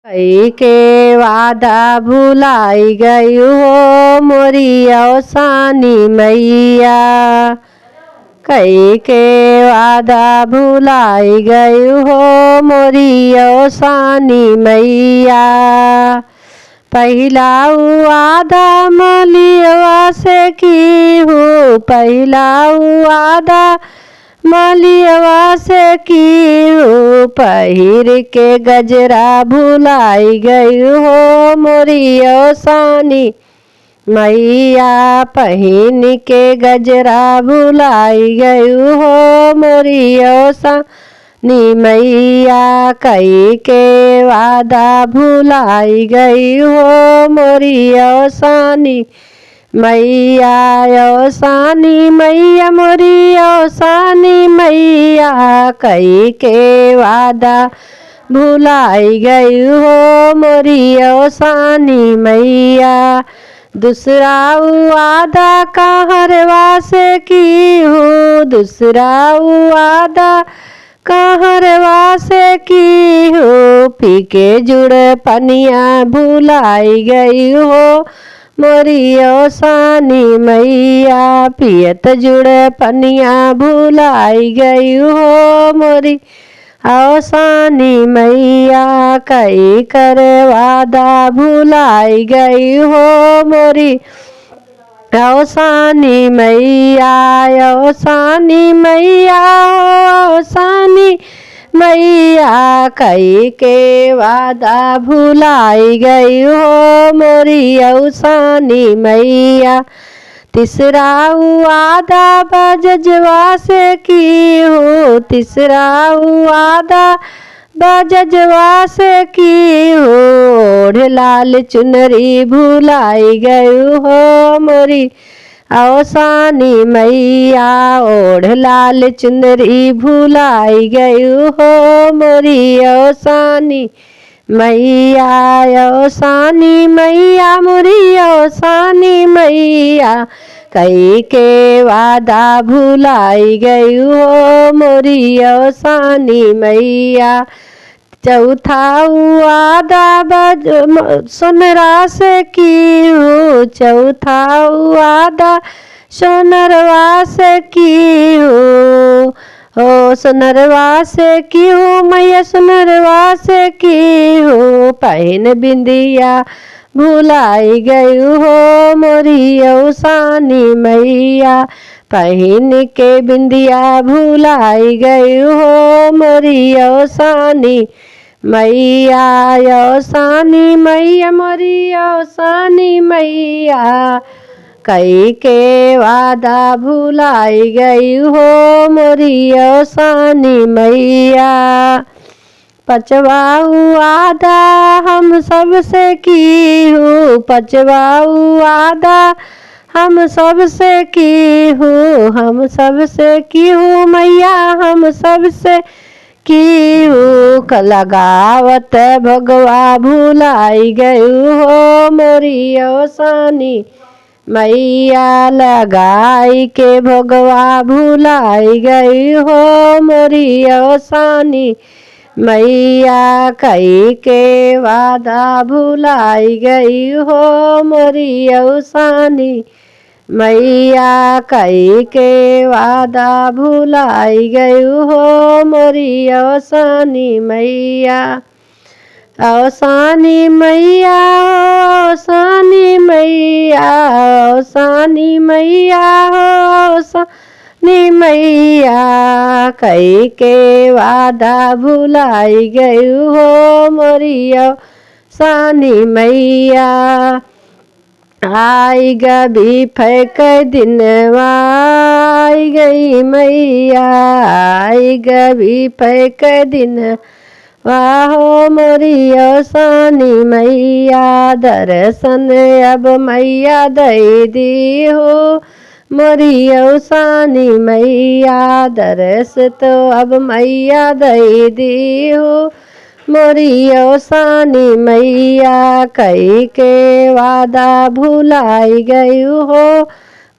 कई के वादा भुलाई गई हो मोरी औसानी मैया। कई के वादा भुलाई गई हो मोरी औसानी मैया। पहला वादा मलियवा से की हूँ, पहला वादा मलियवा से की हूँ। पहिर के गजरा भुलाई गई हो मोरी औसानी मैया। पहिन के गजरा भुलाई गई हो मोरी औसानी मैया। कई के वादा भुलाई गई हो मोरी औसानी मैया। औसानी मैया मोरी औसानी मैया। कई के वादा भुलाई गई हो मोरी औसानी मैया। दूसरा वादा कहरवा से की हूँ, दूसरा वादा कहरवा से की हूँ। पी के जुड़ पनिया भुलाई गई हो मोरी औसानी मैया। पियत जुड़ पनिया भुलाई गई हो मोरी औसानी मैया। कई कर वादा भुलाई गई हो मोरी औसानी मैया। औसानी मैया औसानी मैया। कई के वादा भुलाई गई हो मोरी औसानी मैया। तीसरा वादा बजजवा से की हूँ, तीसरा वादा बजजवा से की हूँ। ओढ़ लाल चुनरी भुलाई गई हो मोरी औसानी मैया। ओढ़ लाल चुनरी भुलाई गई हो मोरी औसानी मैया। औसानी मैया मोरी औसानी मैया। कई के वादा भुलाई गई हो मोरी औसानी मैया। चौथा वादा सोनरा से की हूँ, चौथा वादा सोनरवा से की हूँ। ओ सोनरवा से की हूँ मैया, सोनरवा से की हूँ। पहन बिंदिया भुलाई गई हो मोरी औसानी मैया। पहन के बिंदिया भुलाई गई हो मोरी औसानी मैया। औसानी मैया मोरी औसानी मैया। कई के वादा भुलाई गई हो मोरी औसानी मैया। पचवा वादा हम सबसे की हूँ, पचवा वादा हम सबसे की हूँ। हम सबसे की हूँ मैया, हम सबसे की हूँ। लगावत भगवा भुलाई गई हो मोरी औसानी मैया। लगाई के भगवा भुलाई गई हो मोरी औसानी मैया। कई के वादा भुलाई गई हो मोरी औसानी मैया। कई के वादा भुलाई गई हो मोरी औसानी मैया। औसानी मैया औसानी मैया। औसानी मैया औसानी मैया। कई के वादा भुलाई गई हो मोरी औसानी मैया। आई गबी फैक दिनवा आई गई मैया। आई गबी फैक दिन वाहो मोरी औसानी मैया। दर्शन अब मैया दई दी हो मोरी औसानी मैया। दर्श तो अब मैया दई दी हो मोरी औसानी मैया। कई के वादा भुलाई गई हो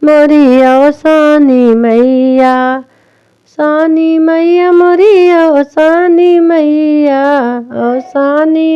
मोरी औसानी मैया। औसानी मैया मोरी औसानी मैया। औसानी